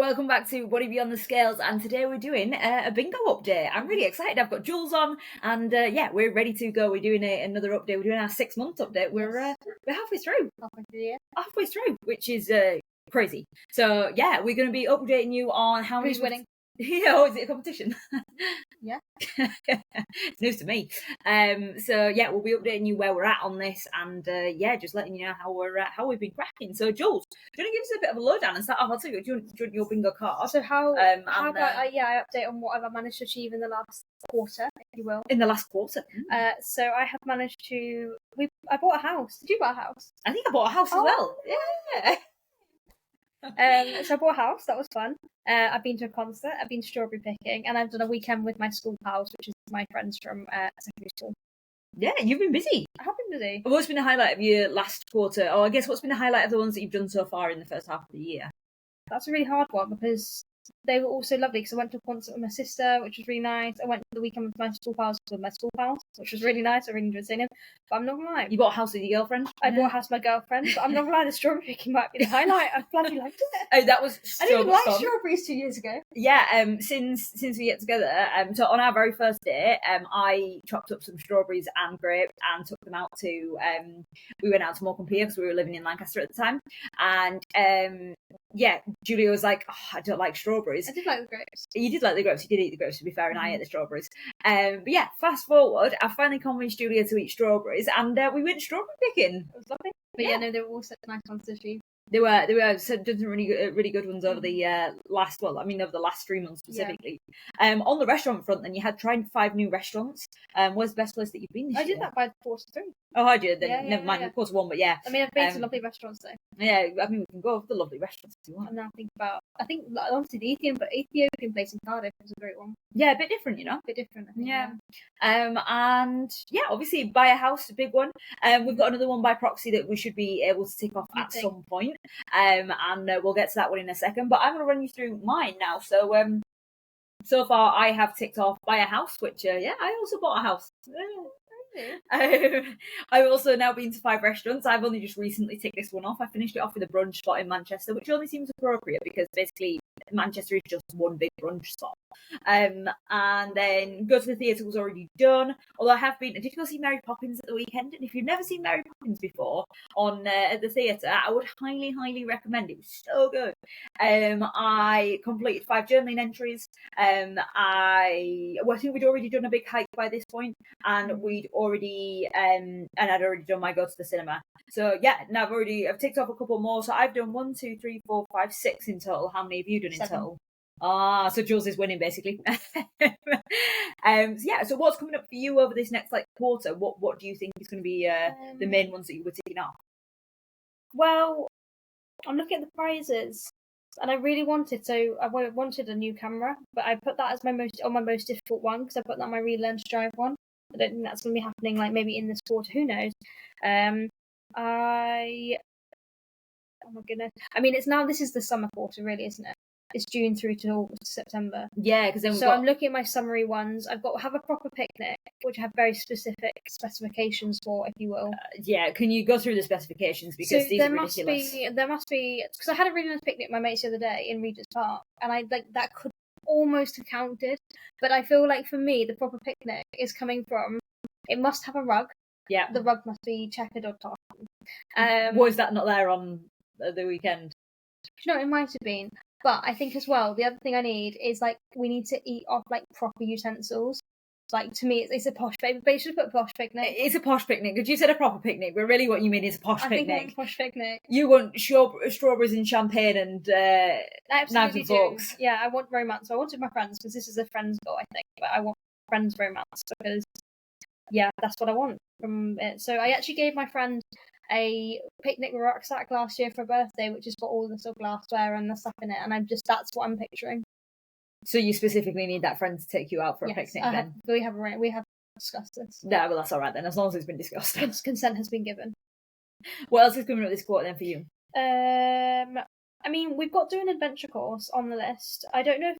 welcome back to Body Beyond the Scales, and today we're doing a bingo update. I'm really excited. I've got Jules on, and we're ready to go. We're doing another update. We're doing our 6-month update. We're halfway through. Halfway through, which is crazy. So yeah, we're going to be updating you on how who's winning. Is it a competition? Yeah. It's news to me. So yeah, we'll be updating you where we're at on this, and just letting you know how we've been cracking. So Jules, do you want to give us a bit of a lowdown and start off? I'll tell you, do you want your bingo card? So how about I update on what I've managed to achieve in the last quarter, if you will. In the last quarter. So I have managed to. I bought a house. Did you buy a house? I think I bought a house as well. Yeah. So I bought a house. That was fun. I've been to a concert. I've been strawberry picking, and I've done a weekend with my school pals, which is my friends from secondary school. Yeah, you've been busy. I have been busy. What's been the highlight of your last quarter? Or I guess what's been the highlight of the ones that you've done so far in the first half of the year? That's a really hard one because they were all so lovely. Because I went to a concert with my sister, which was really nice. I went to the weekend with my school pals, which was really nice. I really enjoyed seeing him. But I'm not gonna lie. You bought a house with your girlfriend? I bought a house with my girlfriend, but I'm not gonna lie, the strawberry picking might be the highlight. I bloody liked it. Oh, that was I didn't even like strawberries 2 years ago. Yeah, since we get together, so on our very first date, I chopped up some strawberries and grapes and took them out to we went out to Morecambe Pier because we were living in Lancaster at the time, and Julia was like, oh, I don't like strawberries. I did like the grapes. You did like the grapes. You did eat the grapes, to be fair, and I ate the strawberries. But yeah, fast forward, I finally convinced Julia to eat strawberries, and we went strawberry picking. It was lovely. But yeah, no, they were all such nice ones to achieve. They were done some really good ones over the over the last 3 months specifically. Yeah. On the restaurant front, then you had tried 5 new restaurants. Where's the best place that you've been this year? I did that by quarter 3. Oh, I did. Then never mind, quarter 1, but yeah. I mean, I've been to lovely restaurants though. Yeah, I mean, we can go for the lovely restaurants if you want. I'm now thinking about. I think obviously the Ethiopian place in Cardiff was a great one. Yeah, a bit different, you know. A bit different. I think, yeah. And yeah, obviously buy a house, a big one. We've got another one by proxy that we should be able to tick off at some point. And we'll get to that one in a second. But I'm going to run you through mine now. So far I have ticked off buy a house, which I also bought a house. I've also now been to 5 restaurants. I've only just recently ticked this one off. I finished it off with a brunch spot in Manchester, which only seems appropriate because basically Manchester is just one big brunch spot. And then go to the theatre was already done. Although I did go see Mary Poppins at the weekend, and if you've never seen Mary Poppins before at the theatre, I would highly recommend it. It was so good. I completed 5 journaling entries. I think we'd already done a big hike by this point, and we'd already and I'd already done my go to the cinema. So yeah, now I've ticked off a couple more. So I've done 1, 2, 3, 4, 5, 6 in total. How many have you done 7. in total? So Jules is winning basically. So what's coming up for you over this next quarter? What do you think is going to be the main ones that you were ticking off? Well, I'm looking at the prizes, and I really wanted a new camera, but I put that as my most difficult one because I put that on my relearn to drive one. I don't think that's going to be happening maybe in this quarter. Who knows? Oh my goodness. I mean, this is the summer quarter, really, isn't it? It's June through to September. Yeah, because then I'm looking at my summary ones. I've got have a proper picnic, which I have very specific specifications for, if you will. Can you go through the specifications because these are ridiculous? There must be because I had a really nice picnic with my mates the other day in Regent's Park, and that could almost have counted, but I feel like for me the proper picnic is coming from it must have a rug. Yeah, the rug must be checkered or tartan. Was that not there on the weekend? No, it might have been. But I think as well, the other thing I need is we need to eat off proper utensils. To me, it's a posh picnic. But you should put posh picnic. It's a posh picnic because you said a proper picnic, but really what you mean is a posh picnic. I think I want a posh picnic. You want strawberries and champagne and knives and forks. Yeah, I want romance. So I wanted my friends because this is a friends goal, I think. But I want friends romance because that's what I want from it. So I actually gave my friend a picnic rucksack last year for a birthday, which has got all the sort of glassware and the stuff in it, and that's what I'm picturing. So you specifically need that friend to take you out for a picnic then? We have discussed this. Yeah, well that's alright then, as long as it's been discussed. Consent has been given. What else is coming up this quarter then for you? I mean, we've got to do an adventure course on the list. I don't know if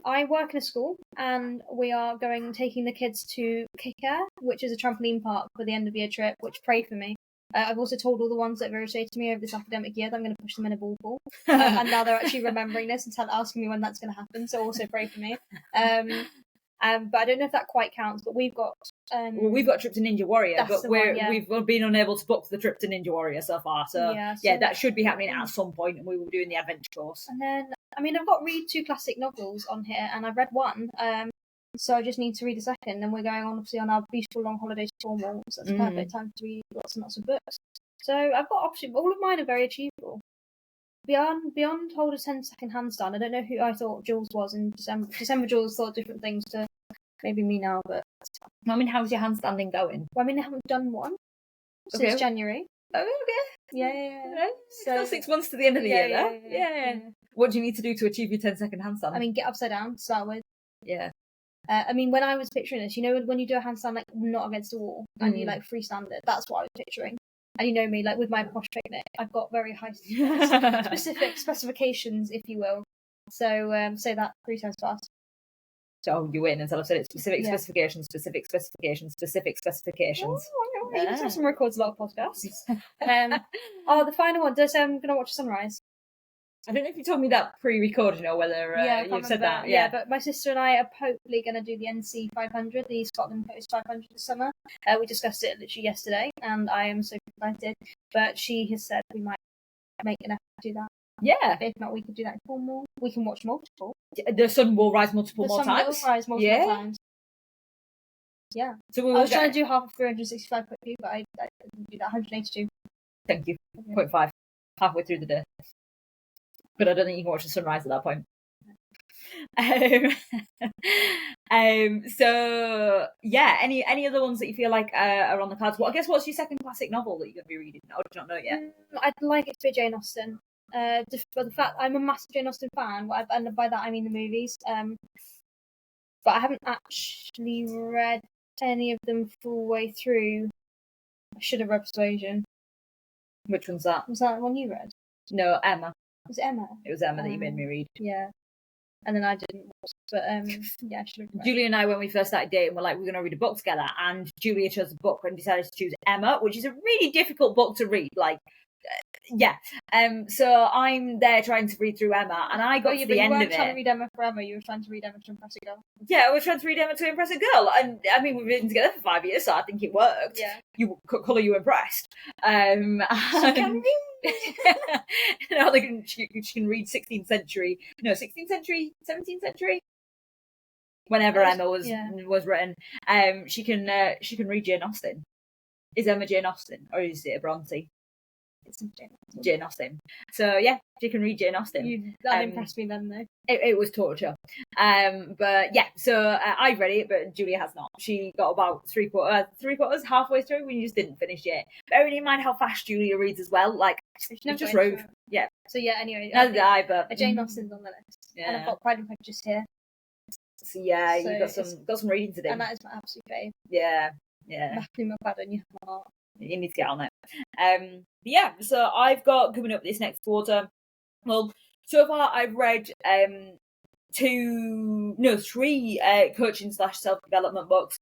I work in a school, and we are taking the kids to Kicker, which is a trampoline park for the end of year trip, which pray for me. I've also told all the ones that have irritated me over this academic year that I'm going to push them in a ball pool. And now they're actually remembering this and asking me when that's going to happen. So also pray for me. But I don't know if that quite counts. But we've got we've got a trip to Ninja Warrior, but yeah. we've been unable to book the trip to Ninja Warrior so far. So that should be happening at some point, and we will be doing the adventure course. And then, I mean, I've got read 2 classic novels on here, and I've read one. So I just need to read a second. And we're going on obviously on our beautiful long holiday to Cornwall. So that's a perfect time to read lots and lots of books. So I've got options. All of mine are very achievable. Beyond hold a 10-second handstand. I don't know who I thought Jules was in December. December Jules thought different things to maybe me now, but I mean, how's your handstanding going? Well, I mean, I haven't done one since January. Oh, okay. Yeah. So 6 months to the end of the year, though. Yeah. What do you need to do to achieve your 10-second handstand? I mean, get upside down to start with. Yeah. I mean, when I was picturing this, you know, when you do a handstand like not against a wall and you like freestand it, that's what I was picturing. And you know me, like with my posh picnic, I've got very high specific specifications, if you will. So say that 3 times fast. So you win, instead of saying specific specifications, specific specifications, specific specifications. Oh, you have some records a lot of podcasts. The final one. Did I say I'm going to watch Sunrise? I don't know if you told me that pre-recording or whether you've said that. Yeah, but my sister and I are hopefully going to do the NC 500, the Scotland Coast 500 this summer. We discussed it literally yesterday, and I am so excited. But she has said we might make an effort to do that. Yeah. If not, we could do that in Cornwall. We can watch multiple. The sun will rise multiple times. times. Yeah. So I was trying to do half of 365 quickly, but I didn't do that. 182. Thank you. 0.5. Halfway through the day. But I don't think you can watch the sunrise at that point. So yeah, any other ones that you feel like are on the cards? Well, I guess what's your second classic novel that you're going to be reading? Or do you not know yet? I'd like it to be Jane Austen. For the fact I'm a massive Jane Austen fan, and by that I mean the movies. But I haven't actually read any of them full way through. I should have read Persuasion. Which one's that? Was that the one you read? No, Emma. Was it Emma? It was Emma that you made me read. Yeah. And then I didn't. But yeah, I should have read. Julia and I, when we first started dating, were like, we're going to read a book together. And Julia chose a book and decided to choose Emma, which is a really difficult book to read. Like, so I'm there trying to read through Emma, and I got to the end of it. You weren't trying to read Emma for Emma, you were trying to read Emma to impress a girl. Yeah, I was trying to read Emma to impress a girl, and I mean, we've been together for 5 years, so I think it worked. Yeah. You colour you impressed. She can read. No, she can read 16th century, 17th century. Whenever Emma was written, she can read Jane Austen. Is Emma Jane Austen, or is it a Bronte? It's Jane Austen. So yeah, she can read Jane Austen. That impressed me then, though. It was torture. But yeah, so I've read it, but Julia has not. She got about three quarters, halfway through, when you just didn't finish it. Bearing in mind how fast Julia reads as well, like she's just rude. Yeah. So yeah, anyway. Neither did I, but Jane Austen's on the list. Yeah. And I've got Pride and Prejudice here. So yeah, you've got some reading to do. And that is my absolute fave. Yeah. Matthew McFadden, you need to get on it. Yeah, so I've got coming up this next quarter. Well, so far I've read 3 coaching / self-development books.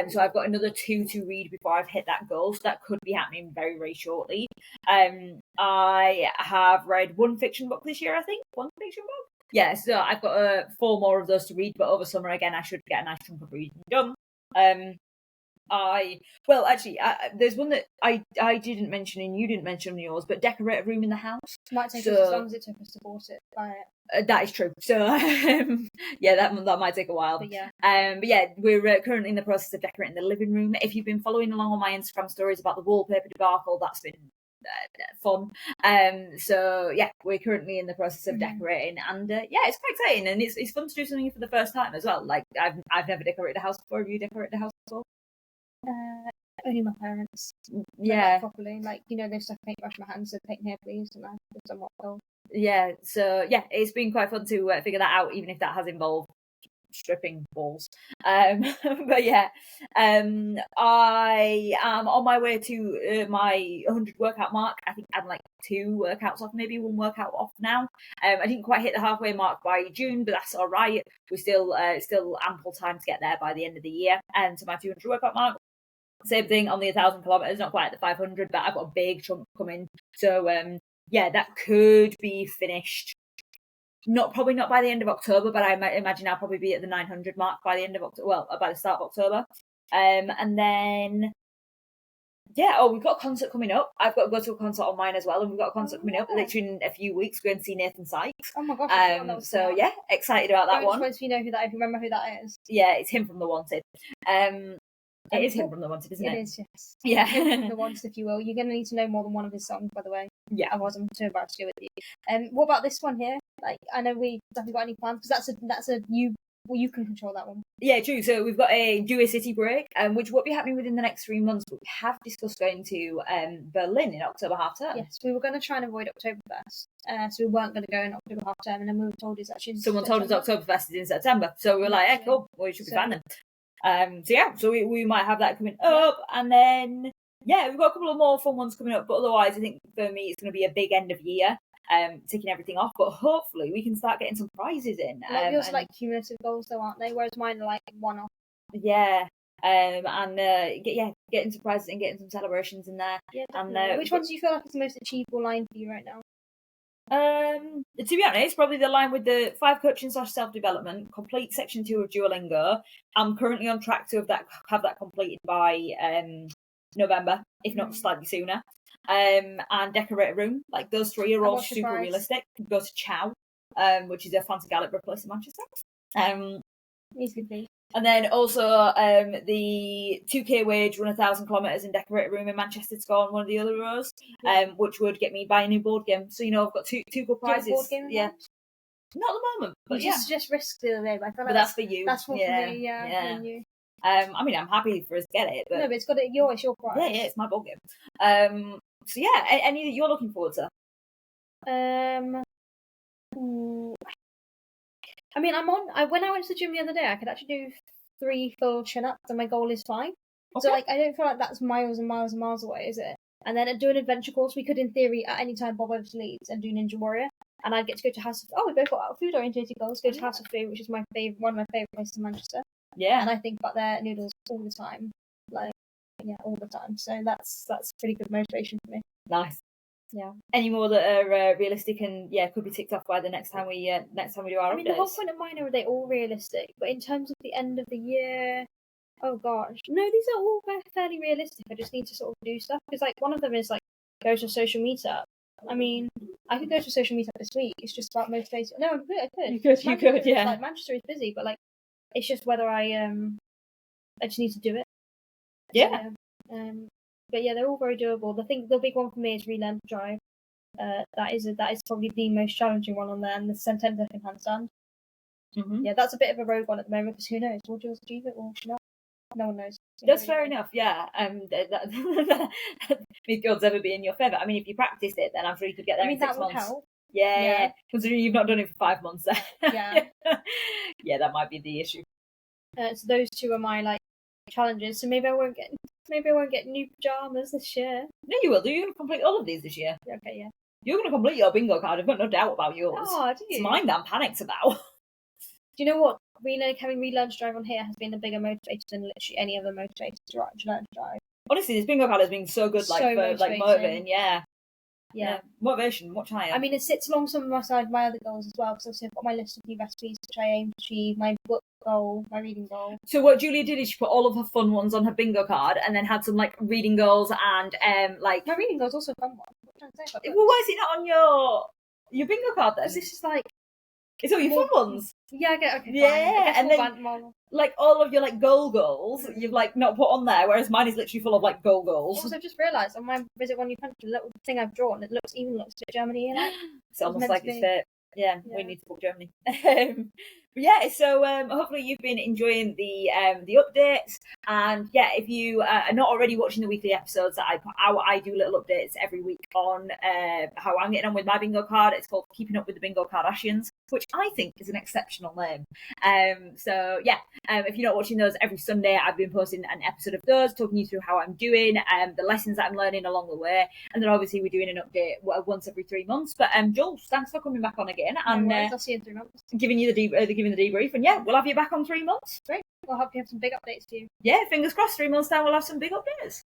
So I've got another 2 to read before I've hit that goal. So that could be happening very, very shortly. I have read 1 fiction book this year, I think. 1 fiction book? Yeah, so I've got 4 more of those to read, but over summer again I should get a nice chunk of reading done. There's one that I didn't mention and you didn't mention yours, but decorate a room in the house. Might take us as long as it took us to bought it. That is true. So that might take a while. But yeah, we're currently in the process of decorating the living room. If you've been following along on my Instagram stories about the wallpaper debacle, that's been fun. So yeah, we're currently in the process of decorating, and it's quite exciting, and it's fun to do something for the first time as well. Like I've never decorated a house before. Have you decorated a house before? Only my parents. Yeah. Properly. Like, they stuck paintbrush in my hands, so paint here please, and I've somewhat told. Yeah, so yeah, it's been quite fun to figure that out, even if that has involved stripping balls. But yeah, I am on my way to my 100 workout mark. I think I'm like 2 workouts off, maybe 1 workout off now. I didn't quite hit the halfway mark by June, but that's all right. We're still ample time to get there by the end of the year, and to my 200 workout mark. Same thing on the 1,000 kilometers, not quite at the 500, but I've got a big chunk coming. So yeah, that could be finished. Probably not by the end of October, but I imagine I'll probably be at the 900 mark by the end of October. Well, by the start of October. And then yeah, we've got a concert coming up. I've got to go to a concert on mine as well, and we've got a concert coming up literally in a few weeks. We're going to see Nathan Sykes. Oh my gosh! So yeah, excited about that one. If you know who that, if you remember who that is. Yeah, it's him from The Wanted. It is him from The Wanted, isn't it? It is, yes. Yeah. Him from The Wanted, if you will. You're going to need to know more than one of his songs, by the way. Yeah. Otherwise, I'm too embarrassed to go with you. What about this one here? Like, I know we haven't got any plans because that's a you can control that one. Yeah, true. So we've got a Dewey City break, which won't be happening within the next 3 months, but we have discussed going to Berlin in October half term. Yes, we were going to try and avoid Oktoberfest, so we weren't going to go in October half term, and then we were told it's actually someone told us Oktoberfest is in September, so we were like, cool, well, we should be fine then. So we might have that coming up, and then yeah, we've got a couple of more fun ones coming up, but otherwise I think for me it's going to be a big end of year, ticking everything off, but hopefully we can start getting some prizes in. Yours are like cumulative goals though, aren't they? Whereas mine are like one-off. Yeah. Getting some prizes and getting some celebrations in there. Yeah, and which ones do you feel like is the most achievable line for you right now? To be honest, probably the line with the 5 coaching / self-development, complete section 2 of Duolingo. I'm currently on track to have that completed by November, if not slightly sooner. And decorate a room. Like those 3 are all super realistic. Go to Chow, which is a fancy Gallic place in Manchester. He's good, please. And then also the 2k wage, run 1,000 kilometres and decorate a room in Manchester to go on one of the other rows, which would get me buy a new board game. So I've got two good prizes. Board game not at the moment, but you just risked the other day. But I feel like that's for you. That's more for me. Yeah. You. I mean, I'm happy for us to get it, but no, but it's your prize. Yeah, it's my board game. So yeah, any that you're looking forward to? I mean, when I went to the gym the other day, I could actually do 3 full chin-ups, and my goal is 5. Okay. So, I don't feel like that's miles and miles and miles away, is it? And then do an adventure course. We could, in theory, at any time bob over to Leeds and do Ninja Warrior. And I'd get to go to House of... we both got food-orientated goals. Go to House of Food, which is one of my favourite places in Manchester. Yeah. And I think about their noodles all the time. All the time. So that's pretty good motivation for me. Nice. Yeah. Any more that are realistic and could be ticked off by the next time we do our updates? I mean, the whole point of mine are they all realistic, but in terms of the end of the year, oh gosh, no, these are all fairly realistic. I just need to sort of do stuff because one of them is go to a social meetup. I mean, I could go to a social meetup this week. It's just about motivation. No, I could. You could, yeah. Manchester is busy, but it's just whether I just need to do it. Yeah. So, but yeah, they're all very doable. The big one for me is relearn to drive. That is probably the most challenging one on there, and the 10 second handstand. Mm-hmm. Yeah, that's a bit of a rogue one at the moment because who knows? Will Jules achieve it or not? No one knows. That's fair enough. Yeah. If God's ever be in your favour. I mean, if you practice it, then I'm sure you could get there in 6 months. That would help. Yeah. Considering you've not done it for 5 months. Yeah. Yeah, that might be the issue. So those 2 are my challenges. So maybe I won't get new pajamas this year. No, you will. You're going to complete all of these this year. Okay, yeah. You're going to complete your bingo card. I've got no doubt about yours. Oh, do you? It's mine that I'm panicked about. Do you know what? Having relearned to drive on here has been a bigger motivator than literally any other motivator to learn to drive. Honestly, this bingo card has been so good, motivating. Yeah. Motivation, much higher. I mean, it sits alongside my other goals as well, because obviously I've got my list of new recipes which I aim to achieve, my book goal, my reading goal. So what Julia did is she put all of her fun ones on her bingo card and then had some reading goals and my reading goal's also a fun one. What am I trying to say? Well, why is it not on your bingo card then? Because this is it's all your fun ones. Yeah, I get okay. Yeah, and then all of your goals you've not put on there, whereas mine is literally full of goals. Also, I've just realised on my visit one new country, the little thing I've drawn, it looks to Germany. It's almost like it's fit. Yeah, we need to book Germany. So hopefully you've been enjoying the updates, and if you are not already watching the weekly episodes, I do little updates every week on how I'm getting on with my bingo card. It's called Keeping Up with the Bingo Kardashians, which I think is an exceptional name. If you're not watching those every Sunday, I've been posting an episode of those, talking you through how I'm doing, the lessons that I'm learning along the way, and then obviously we're doing an update once every 3 months. But Jules, thanks for coming back on again, and I'll see you in 3 months. Giving you the giving the debrief. And yeah, we'll have you back on 3 months. Great. We'll hope you have some big updates to you. Yeah, fingers crossed. 3 months down, we'll have some big updates.